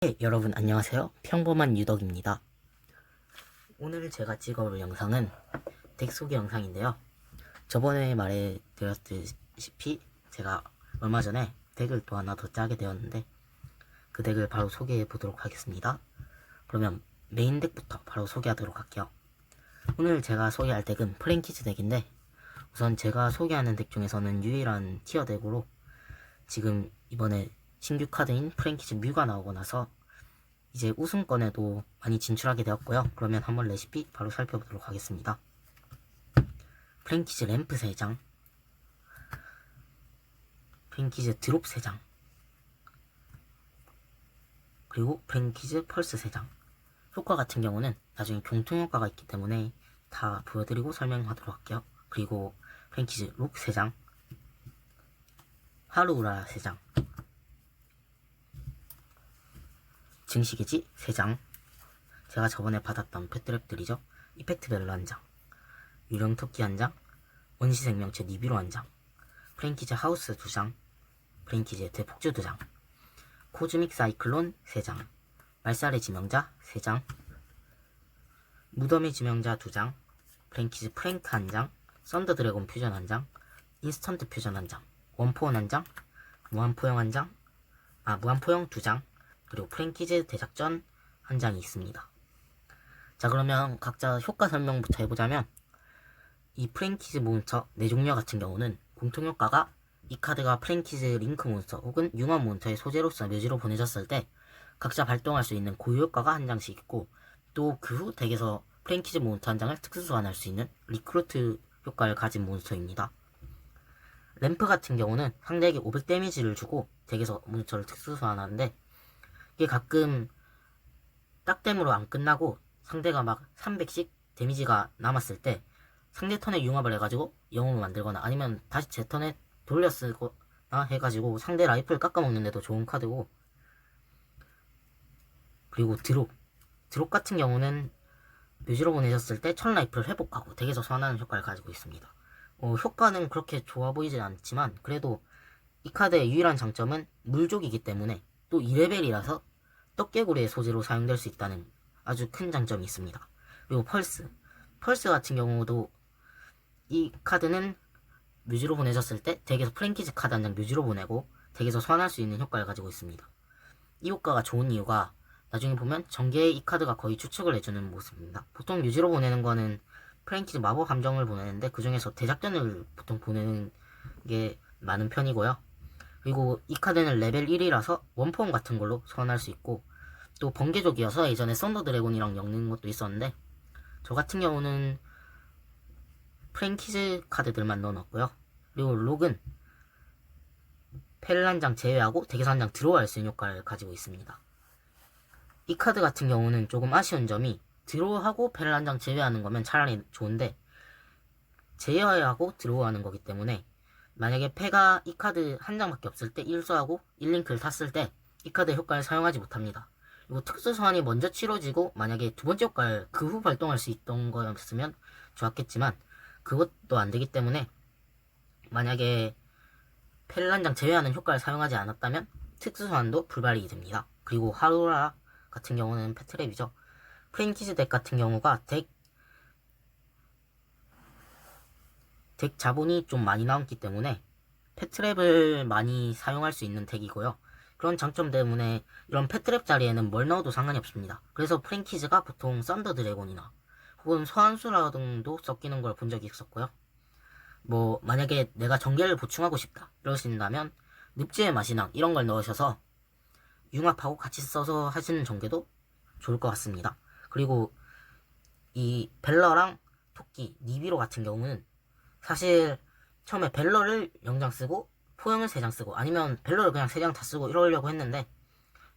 네, 여러분 안녕하세요. 평범한 유덕입니다. 오늘 제가 찍어볼 영상은 덱 소개 영상인데요. 저번에 말해드렸다시피 제가 얼마 전에 덱을 또 하나 더 짜게 되었는데 그 덱을 바로 소개해 보도록 하겠습니다. 그러면 메인 덱부터 바로 소개하도록 할게요. 오늘 제가 소개할 덱은 프랭키즈 덱인데 우선 제가 소개하는 덱 중에서는 유일한 티어 덱으로 지금 이번에 신규 카드인 프랭키즈 뮤가 나오고 나서 이제 우승권에도 많이 진출하게 되었고요. 그러면 한번 레시피 바로 살펴보도록 하겠습니다. 프랭키즈 램프 3장, 프랭키즈 드롭 3장, 그리고 프랭키즈 펄스 3장. 효과 같은 경우는 나중에 공통효과가 있기 때문에 다 보여드리고 설명하도록 할게요. 그리고 프랭키즈 룩 3장, 하루우라 3장, 증시계지 3장, 제가 저번에 받았던 패트랩들이죠. 이펙트 벨로 1장, 유령 토끼 1장, 원시생명체 니비로 1장, 프랭키즈 하우스 2장, 프랭키즈 대폭주 2장, 코즈믹 사이클론 3장, 말살의 지명자 3장, 무덤의 지명자 2장, 프랭키즈 프랭크 1장, 썬더 드래곤 퓨전 1장, 인스턴트 퓨전 1장, 원포원 1장, 무한포용 1장, 무한포용 2장, 그리고 프랭키즈 대작전 1장이 있습니다. 자, 그러면 각자 효과 설명부터 해보자면 이 프랭키즈 몬스터 4종류 같은 경우는 공통효과가 이 카드가 프랭키즈 링크 몬스터 혹은 융합 몬스터의 소재로서 묘지로 보내졌을 때 각자 발동할 수 있는 고유 효과가 1장씩 있고, 또 그 후 덱에서 프랭키즈 몬스터 1장을 특수 소환할 수 있는 리크루트 효과를 가진 몬스터입니다. 램프 같은 경우는 상대에게 500 데미지를 주고 덱에서 몬스터를 특수 소환하는데, 이게 가끔 딱댐으로 안 끝나고 상대가 막 300씩 데미지가 남았을 때 상대 턴에 융합을 해가지고 영웅을 만들거나 아니면 다시 제 턴에 돌려 쓰거나 해가지고 상대 라이프를 깎아먹는데도 좋은 카드고, 그리고 드롭 같은 경우는 묘지로 보내셨을 때 천 라이프를 회복하고 덱에서 소환하는 효과를 가지고 있습니다. 효과는 그렇게 좋아 보이진 않지만 그래도 이 카드의 유일한 장점은 물족이기 때문에 또 2레벨이라서 떡개구리의 소재로 사용될 수 있다는 아주 큰 장점이 있습니다. 그리고 펄스 같은 경우도 이 카드는 뮤지로 보내졌을 때 덱에서 프랭키즈 카드 1장 뮤지로 보내고 덱에서 소환할 수 있는 효과를 가지고 있습니다. 이 효과가 좋은 이유가 나중에 보면 전개에 이 카드가 거의 추측을 해주는 모습입니다. 보통 뮤지로 보내는 거는 프랭키즈 마법 함정을 보내는데 그 중에서 대작전을 보통 보내는 게 많은 편이고요. 그리고 이 카드는 레벨 1이라서 원폼 같은 걸로 소환할 수 있고, 또 번개족이어서 예전에 썬더 드래곤이랑 엮는 것도 있었는데 저 같은 경우는 프랭키즈 카드들만 넣어놨고요. 그리고 록은 페를 1장 제외하고 덱에서 1장 들어갈 수 있는 효과를 가지고 있습니다. 이 카드 같은 경우는 조금 아쉬운 점이 드로우하고 페를 1장 제외하는 거면 차라리 좋은데 제외하고 드로우하는 거기 때문에 만약에 패가 이 카드 1장밖에 없을 때 1소하고 1링크를 탔을 때 이 카드의 효과를 사용하지 못합니다. 그리고 특수 소환이 먼저 치러지고 만약에 두 번째 효과를 그 후 발동할 수 있던 거였으면 좋았겠지만 그것도 안 되기 때문에 만약에 패를 1장 제외하는 효과를 사용하지 않았다면 특수 소환도 불발이 됩니다. 그리고 하루라 같은 경우는 패트랩이죠. 프랭키즈 덱 같은 경우가 덱 자본이 좀 많이 나왔기 때문에 패트랩을 많이 사용할 수 있는 덱이고요. 그런 장점 때문에 이런 패트랩 자리에는 뭘 넣어도 상관이 없습니다. 그래서 프랭키즈가 보통 썬더 드래곤이나 혹은 소환수라도 섞이는 걸 본 적이 있었고요. 만약에 내가 전개를 보충하고 싶다 이러신다면 늪지의 맛이나 이런 걸 넣으셔서 융합하고 같이 써서 하시는 전개도 좋을 것 같습니다. 그리고 이 벨러랑 토끼, 니비로 같은 경우는 사실 처음에 벨러를 0장 쓰고 포용을 3장 쓰고 아니면 벨러를 그냥 3장 다 쓰고 이러려고 했는데,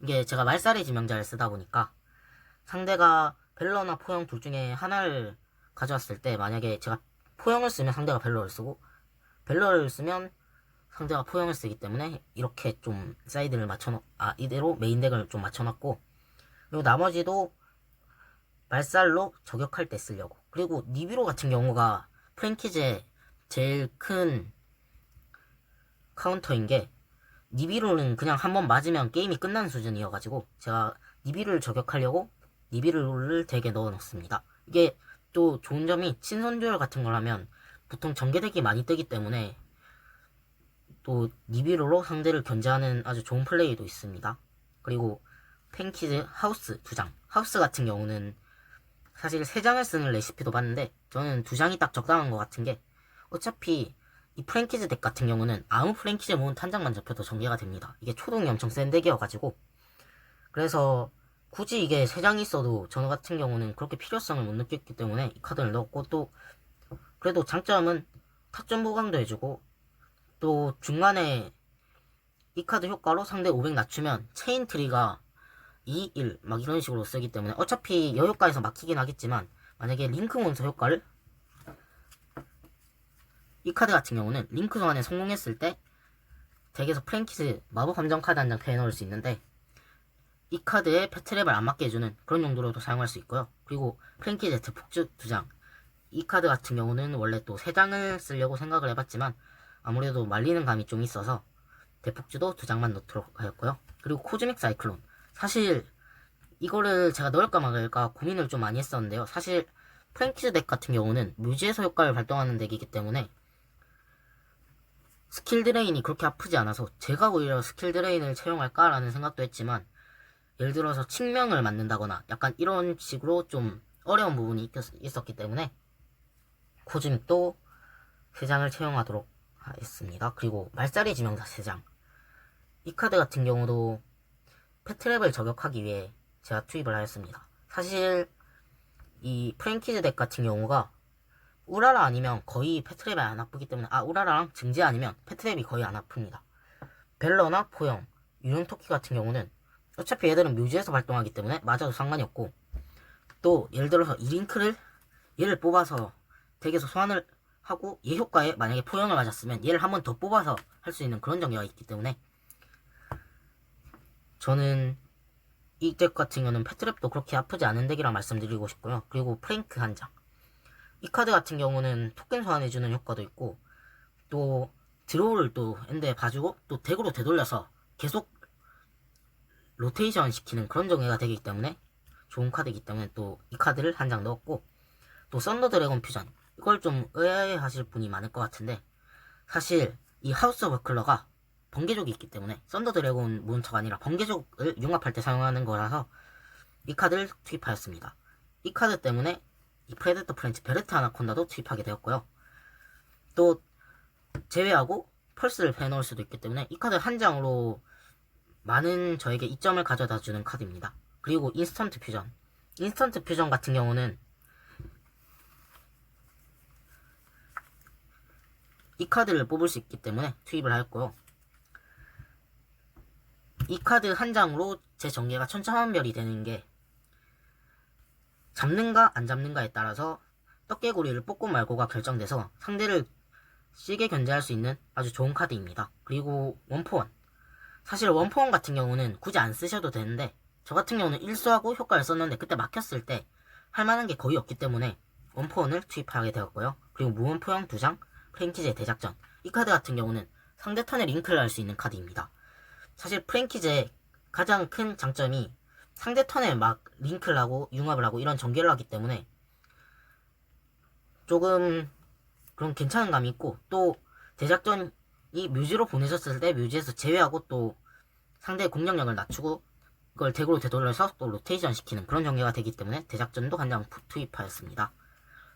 이게 제가 말살의 지명자를 쓰다 보니까 상대가 벨러나 포용 둘 중에 하나를 가져왔을 때 만약에 제가 포용을 쓰면 상대가 벨러를 쓰고 벨러를 쓰면 상대가 포용을 쓰기 때문에 이렇게 좀 사이드를 이대로 메인 덱을 좀 맞춰놨고, 그리고 나머지도 말살로 저격할 때 쓰려고. 그리고 니비로 같은 경우가 프랭키즈의 제일 큰 카운터인 게 니비롤은 그냥 한번 맞으면 게임이 끝나는 수준이어가지고 제가 니비를 저격하려고 니비롤을 덱에 넣어놓습니다. 이게 또 좋은 점이 친선듀얼 같은 걸 하면 보통 전개덱이 많이 뜨기 때문에 또 니비롤로 상대를 견제하는 아주 좋은 플레이도 있습니다. 그리고 팬키즈 하우스 2장. 하우스 같은 경우는 사실 3장을 쓰는 레시피도 봤는데 저는 2장이 딱 적당한 것 같은 게 어차피 이 프랭키즈 덱 같은 경우는 아무 프랭키즈 모은 탄장만 잡혀도 전개가 됩니다. 이게 초동이 엄청 센 덱이어가지고 그래서 굳이 이게 3장이 있어도 저 같은 경우는 그렇게 필요성을 못 느꼈기 때문에 이 카드를 넣었고 또 그래도 장점은 타점 보강도 해주고 또 중간에 이 카드 효과로 상대 500 낮추면 체인 트리가 2, 1 막 이런 식으로 쓰기 때문에 어차피 여효과에서 막히긴 하겠지만 만약에 링크 몬스터 효과를 이 카드 같은 경우는 링크 소환에 성공했을 때 덱에서 프랭키즈 마법 함정 카드 한 장 패에 넣을 수 있는데 이 카드에 패트랩을 안 맞게 해주는 그런 용도로도 사용할 수 있고요. 그리고 프랭키즈 대폭주 2장. 이 카드 같은 경우는 원래 또 3장을 쓰려고 생각을 해봤지만 아무래도 말리는 감이 좀 있어서 대폭주도 2장만 넣도록 하였고요. 그리고 코즈믹 사이클론. 사실 이거를 제가 넣을까 말까 고민을 좀 많이 했었는데요. 사실 프랭키즈 덱 같은 경우는 뮤지에서 효과를 발동하는 덱이기 때문에 스킬 드레인이 그렇게 아프지 않아서 제가 오히려 스킬 드레인을 채용할까라는 생각도 했지만 예를 들어서 칙명을 맞는다거나 약간 이런 식으로 좀 어려운 부분이 있었기 때문에 코즈믹도 3장을 채용하도록 했습니다. 그리고 말살의 지명사 3장. 이 카드 같은 경우도 패트랩을 저격하기 위해 제가 투입을 하였습니다. 사실 이 프랭키즈 덱 같은 경우가 우라라 아니면 거의 패트랩이 안 아프기 때문에 우라라랑 증제 아니면 패트랩이 거의 안 아픕니다. 벨러나 포영, 유령토끼 같은 경우는 어차피 얘들은 묘지에서 발동하기 때문에 맞아도 상관이 없고 또 예를 들어서 이 링크를 얘를 뽑아서 덱에서 소환을 하고 얘 효과에 만약에 포영을 맞았으면 얘를 한 번 더 뽑아서 할 수 있는 그런 전개가 있기 때문에 저는 이 덱 같은 경우는 패트랩도 그렇게 아프지 않은 덱이라 말씀드리고 싶고요. 그리고 프랭크 한 장. 이 카드 같은 경우는 토ken 소환해주는 효과도 있고 또 드로우를 또 엔드에 봐주고 또 덱으로 되돌려서 계속 로테이션 시키는 그런 전개가 되기 때문에 좋은 카드이기 때문에 또 이 카드를 한 장 넣었고 또 썬더 드래곤 퓨전. 이걸 좀 의아해하실 분이 많을 것 같은데 사실 이 하우스 버클러가 번개족이 있기 때문에 썬더 드래곤 몬스터가 아니라 번개족을 융합할 때 사용하는 거라서 이 카드를 투입하였습니다. 이 카드 때문에 이 프레데터 프렌치 베르트 아나콘다도 투입하게 되었고요. 또 제외하고 펄스를 빼놓을 수도 있기 때문에 이 카드 한 장으로 많은 저에게 이점을 가져다주는 카드입니다. 그리고 인스턴트 퓨전. 인스턴트 퓨전 같은 경우는 이 카드를 뽑을 수 있기 때문에 투입을 하였고요. 이 카드 한 장으로 제 전개가 천차만별이 되는 게 잡는가 안 잡는가에 따라서 떡개구리를 뽑고 말고가 결정돼서 상대를 시게 견제할 수 있는 아주 좋은 카드입니다. 그리고 원포원. 사실 원포원 같은 경우는 굳이 안 쓰셔도 되는데 저 같은 경우는 일수하고 효과를 썼는데 그때 막혔을 때 할만한 게 거의 없기 때문에 원포원을 투입하게 되었고요. 그리고 무원포형 2장, 프랭키즈의 대작전. 이 카드 같은 경우는 상대 턴에 링크를 할 수 있는 카드입니다. 사실 프랭키즈의 가장 큰 장점이 상대 턴에 막 링크를 하고 융합을 하고 이런 전개를 하기 때문에 조금 그런 괜찮은 감이 있고 또 대작전이 뮤지로 보내졌을 때 뮤지에서 제외하고 또 상대의 공격력을 낮추고 그걸 덱으로 되돌려서 또 로테이션 시키는 그런 전개가 되기 때문에 대작전도 한 장 투입하였습니다.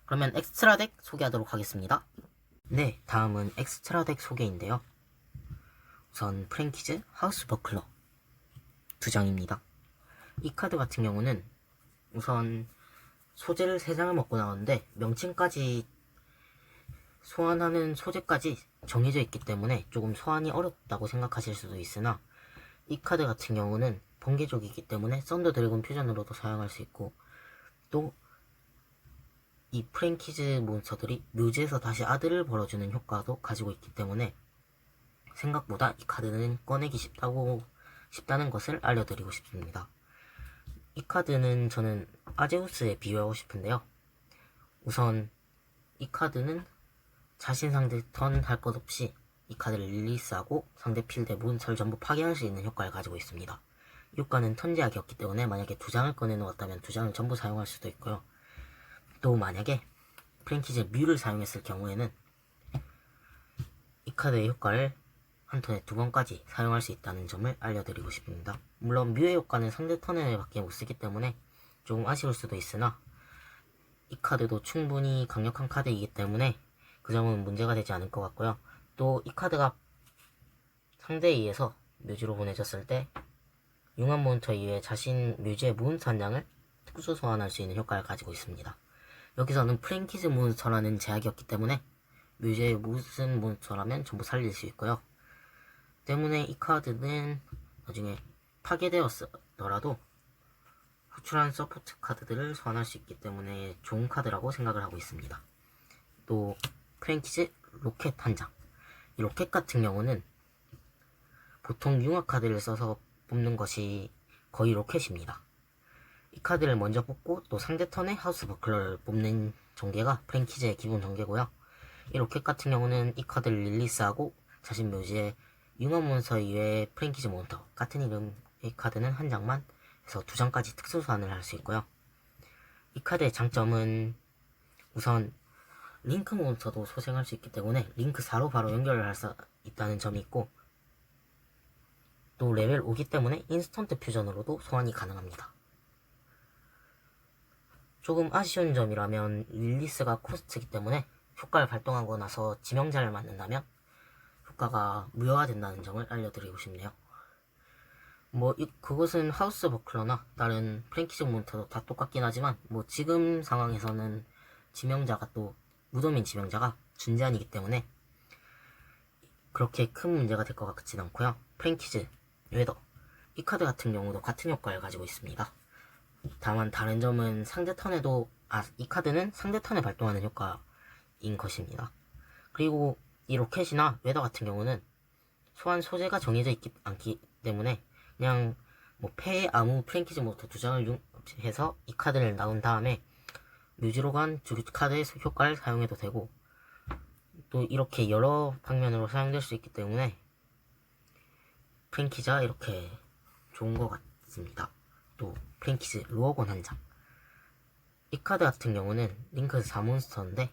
그러면 엑스트라 덱 소개하도록 하겠습니다. 네, 다음은 엑스트라 덱 소개인데요. 우선 프랭키즈 하우스 버클러 2장입니다. 이 카드 같은 경우는 우선 소재를 3장을 먹고 나오는데 명칭까지 소환하는 소재까지 정해져 있기 때문에 조금 소환이 어렵다고 생각하실 수도 있으나 이 카드 같은 경우는 번개족이기 때문에 썬더 드래곤 퓨전으로도 사용할 수 있고 또 이 프랭키즈 몬스터들이 묘지에서 다시 아들을 벌어주는 효과도 가지고 있기 때문에 생각보다 이 카드는 꺼내기 쉽다는 것을 알려드리고 싶습니다. 이 카드는 저는 아제우스에 비유하고 싶은데요. 우선 이 카드는 자신 상대 턴 할 것 없이 이 카드를 릴리스하고 상대 필드의 몬스터를 전부 파괴할 수 있는 효과를 가지고 있습니다. 이 효과는 턴제약이었기 때문에 만약에 2장을 꺼내놓았다면 2장을 전부 사용할 수도 있고요. 또 만약에 프랭키즈의 뮤를 사용했을 경우에는 이 카드의 효과를 한 턴에 2번까지 사용할 수 있다는 점을 알려드리고 싶습니다. 물론 뮤의 효과는 상대 턴에 밖에 못쓰기 때문에 조금 아쉬울 수도 있으나 이 카드도 충분히 강력한 카드이기 때문에 그 점은 문제가 되지 않을 것 같고요. 또 이 카드가 상대에 의해서 묘지로 보내졌을 때 융합 몬스터 이외에 자신 묘지의 몬스터 한 장을 특수 소환할 수 있는 효과를 가지고 있습니다. 여기서는 프랭키즈 몬스터라는 제약이었기 때문에 묘지의 무슨 몬스터라면 전부 살릴 수 있고요. 때문에 이 카드는 나중에 파괴되었더라도 후출한 서포트 카드들을 소환할 수 있기 때문에 좋은 카드라고 생각을 하고 있습니다. 또 프랭키즈 로켓 한 장. 이 로켓 같은 경우는 보통 융합 카드를 써서 뽑는 것이 거의 로켓입니다. 이 카드를 먼저 뽑고 또 상대 턴에 하우스 버클러를 뽑는 전개가 프랭키즈의 기본 전개고요. 이 로켓 같은 경우는 이 카드를 릴리스하고 자신 묘지에 융합 몬스터 이외에 프랭키즈 몬스터 같은 이름의 카드는 한 장만 해서 2장까지 특수 소환을 할 수 있고요. 이 카드의 장점은 우선 링크 몬스터도 소생할 수 있기 때문에 링크 4로 바로 연결을 할 수 있다는 점이 있고, 또 레벨 5기 때문에 인스턴트 퓨전으로도 소환이 가능합니다. 조금 아쉬운 점이라면 릴리스가 코스트이기 때문에 효과를 발동하고 나서 지명자를 맞는다면 효과가 무효화된다는 점을 알려드리고 싶네요. 그것은 하우스 버클러나 다른 프랭키즈 몬스터도 다 똑같긴 하지만 지금 상황에서는 지명자가 또 무덤인 지명자가 준제한이기 때문에 그렇게 큰 문제가 될 것 같진 않고요. 프랭키즈 웨더 이 카드 같은 경우도 같은 효과를 가지고 있습니다. 다만 다른 점은 상대 턴에도 이 카드는 상대 턴에 발동하는 효과인 것입니다. 그리고 이 로켓이나 웨더 같은 경우는 소환 소재가 정해져 있지 않기 때문에 그냥 패에 아무 프랭키즈 몬스터 2장을 해서 이 카드를 나온 다음에 뮤지로 간 두 카드의 효과를 사용해도 되고, 또 이렇게 여러 방면으로 사용될 수 있기 때문에 프랭키즈가 이렇게 좋은 것 같습니다. 또 프랭키즈 루어건 한 장. 이 카드 같은 경우는 링크 4몬스터인데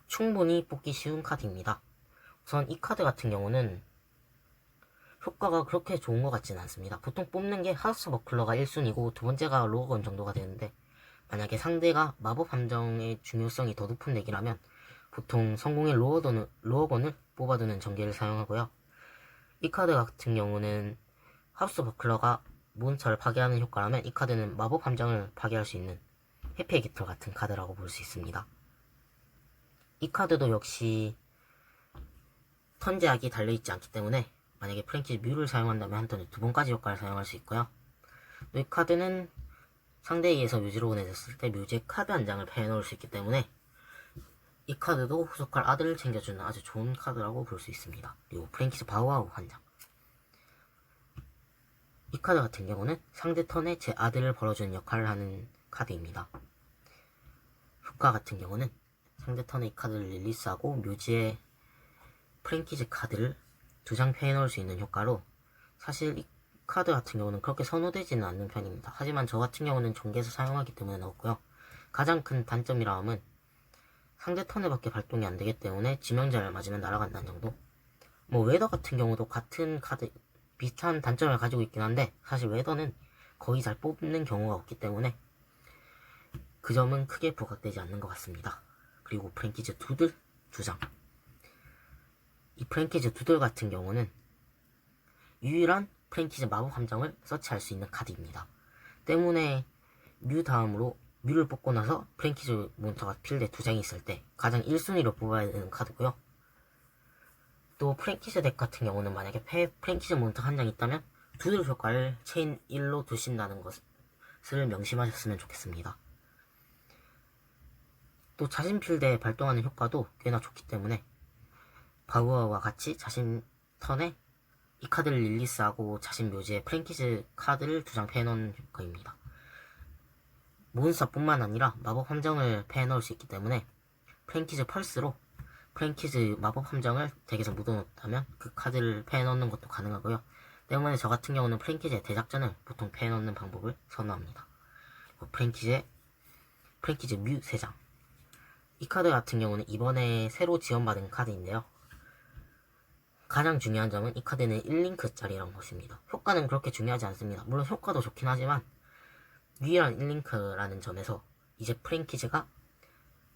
충분히 뽑기 쉬운 카드입니다. 우선 이 카드 같은 경우는 효과가 그렇게 좋은 것 같지는 않습니다. 보통 뽑는 게 하우스 버클러가 1순위고 두 번째가 루어건 정도가 되는데, 만약에 상대가 마법 함정의 중요성이 더 높은 덱이라면 보통 성공의 루어건을 뽑아두는 전개를 사용하고요. 이 카드 같은 경우는 하우스 버클러가 몬스터를 파괴하는 효과라면 이 카드는 마법 함정을 파괴할 수 있는 회피의 깃털 같은 카드라고 볼 수 있습니다. 이 카드도 역시 턴제약이 달려있지 않기 때문에 만약에 프랭키즈 뮤를 사용한다면 한 턴에 2번까지 효과를 사용할 수 있고요. 또 이 카드는 상대에 의해서 뮤지로 보내졌을 때 뮤지의 카드 한 장을 패해놓을 수 있기 때문에 이 카드도 후속할 아들을 챙겨주는 아주 좋은 카드라고 볼 수 있습니다. 그리고 프랭키즈 바우아우 한 장. 이 카드 같은 경우는 상대 턴에 제 아들을 벌어주는 역할을 하는 카드입니다. 효과 같은 경우는 상대 턴에 이 카드를 릴리스하고 묘지에 프랭키즈 카드를 2장 패해놓을 수 있는 효과로, 사실 이 카드 같은 경우는 그렇게 선호되지는 않는 편입니다. 하지만 저 같은 경우는 전개에서 사용하기 때문에 넣었고요. 가장 큰 단점이라 함은 상대 턴에 밖에 발동이 안 되기 때문에 지명자를 맞으면 날아간다는 정도. 웨더 같은 경우도 같은 카드 비슷한 단점을 가지고 있긴 한데, 사실 웨더는 거의 잘 뽑는 경우가 없기 때문에 그 점은 크게 부각되지 않는 것 같습니다. 그리고 프랭키즈 두들 2장. 이 프랭키즈 두들 같은 경우는 유일한 프랭키즈 마법 함정을 서치할 수 있는 카드입니다. 때문에 뮤 다음으로 뮤를 뽑고 나서 프랭키즈 몬스터가 필드에 2장이 있을 때 가장 1순위로 뽑아야 되는 카드고요. 또 프랭키즈 덱 같은 경우는 만약에 프랭키즈 몬스터 한 장 있다면 두들 효과를 체인 1로 두신다는 것을 명심하셨으면 좋겠습니다. 또 자신 필드에 발동하는 효과도 꽤나 좋기 때문에 바우어와 같이 자신 턴에 이 카드를 릴리스하고 자신 묘지에 프랭키즈 카드를 2장 패해놓은 효과입니다. 몬스터뿐만 아니라 마법 함정을 패해넣을 수 있기 때문에 프랭키즈 펄스로 프랭키즈 마법 함정을 덱에서 묻어놓다면 그 카드를 패에 넣는 것도 가능하고요. 때문에 저 같은 경우는 프랭키즈의 대작전을 보통 패에 넣는 방법을 선호합니다. 프랭키즈 뮤 3장. 이 카드 같은 경우는 이번에 새로 지원받은 카드인데요. 가장 중요한 점은 이 카드는 1링크짜리라는 것입니다. 효과는 그렇게 중요하지 않습니다. 물론 효과도 좋긴 하지만 유일한 1링크라는 점에서 이제 프랭키즈가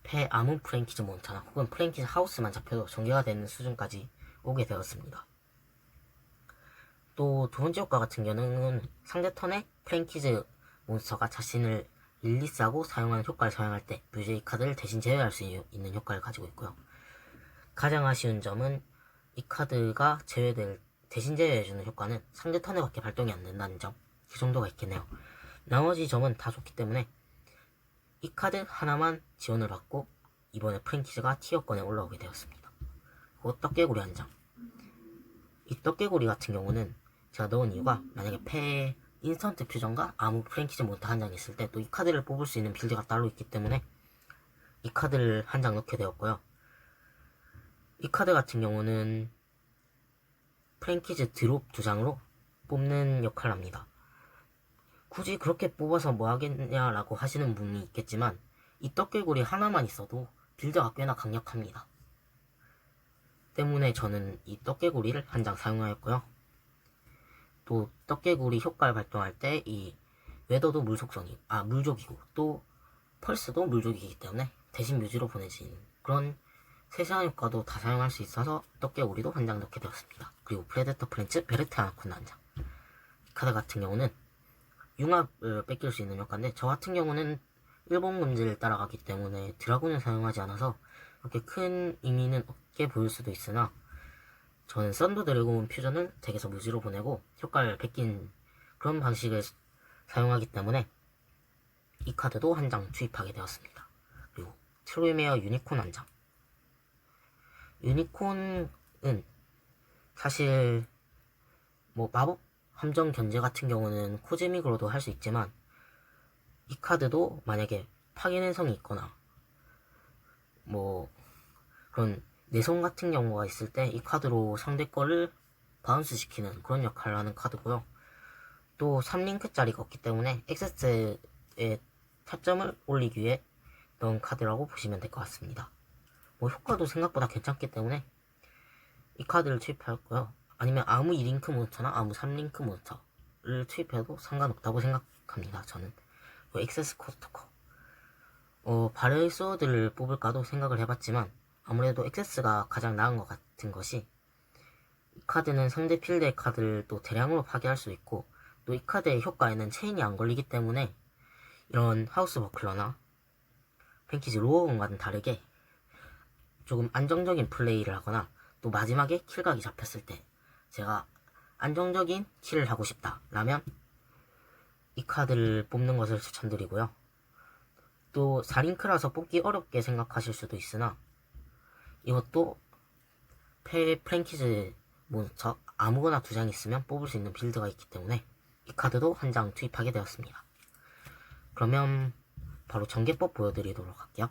패 아무 프랭키즈 몬스터나 혹은 프랭키즈 하우스만 잡혀도 전개가 되는 수준까지 오게 되었습니다. 또 두 번째 효과 같은 경우는 상대 턴에 프랭키즈 몬스터가 자신을 릴리스하고 사용하는 효과를 사용할 때 뮤제이 카드를 대신 제외할 수 있는 효과를 가지고 있고요. 가장 아쉬운 점은 이 카드가 대신 제외해주는 효과는 상대 턴에밖에 발동이 안 된다는 점. 그 정도가 있겠네요. 나머지 점은 다 좋기 때문에 이 카드 하나만 지원을 받고 이번에 프랭키즈가 티어권에 올라오게 되었습니다. 그리고 떡개구리 한 장. 이 떡개구리 같은 경우는 제가 넣은 이유가 만약에 패에 인스턴트 퓨전과 아무 프랭키즈 몬스터 한 장 있을 때 또 이 카드를 뽑을 수 있는 빌드가 따로 있기 때문에 이 카드를 한 장 넣게 되었고요. 이 카드 같은 경우는 프랭키즈 드롭 2장으로 뽑는 역할을 합니다. 굳이 그렇게 뽑아서 뭐 하겠냐라고 하시는 분이 있겠지만 이 떡개구리 하나만 있어도 빌드가 꽤나 강력합니다. 때문에 저는 이 떡개구리를 한 장 사용하였고요. 또 떡개구리 효과를 발동할 때 이 웨더도 물족이고 또 펄스도 물족이기 때문에 대신 뮤지로 보내지는 그런 세세한 효과도 다 사용할 수 있어서 떡개구리도 한 장 넣게 되었습니다. 그리고 프레데터 프렌츠 베르트 아나콘다 한 장. 이 카드 같은 경우는 융합을 뺏길 수 있는 효과인데 저 같은 경우는 일본 문제를 따라가기 때문에 드라군을 사용하지 않아서 그렇게 큰 의미는 없게 보일 수도 있으나 저는 썬더 드래곤 퓨전을 덱에서 무지로 보내고 효과를 뺏긴 그런 방식을 사용하기 때문에 이 카드도 한 장 투입하게 되었습니다. 그리고 트루메어 유니콘 한 장. 유니콘은 사실 뭐 마법 함정 견제 같은 경우는 코즈믹으로도 할 수 있지만 이 카드도 만약에 파괴 내성이 있거나 뭐 그런 내성 같은 경우가 있을 때 이 카드로 상대 거를 바운스 시키는 그런 역할을 하는 카드고요. 또 3링크짜리가 없기 때문에 액세스에 타점을 올리기 위해 넣은 카드라고 보시면 될 것 같습니다. 뭐 효과도 생각보다 괜찮기 때문에 이 카드를 투입하였고요. 아니면 아무 2링크 몬스터나 아무 3링크 몬스터를 투입해도 상관없다고 생각합니다. 저는 액세스 코스터커 발열 소드를 뽑을까도 생각을 해봤지만 아무래도 액세스가 가장 나은 것 같은 것이 이 카드는 상대 필드의 카드를 또 대량으로 파괴할 수 있고 또 이 카드의 효과에는 체인이 안 걸리기 때문에 이런 하우스 버클러나 팬키지 로어건과는 다르게 조금 안정적인 플레이를 하거나 또 마지막에 킬각이 잡혔을 때 제가 안정적인 킬을 하고 싶다 라면 이 카드를 뽑는 것을 추천드리고요. 또 4링크라서 뽑기 어렵게 생각하실 수도 있으나 이것도 프랭키즈 몬스터 아무거나 2장 있으면 뽑을 수 있는 빌드가 있기 때문에 이 카드도 한 장 투입하게 되었습니다. 그러면 바로 전개법 보여드리도록 할게요.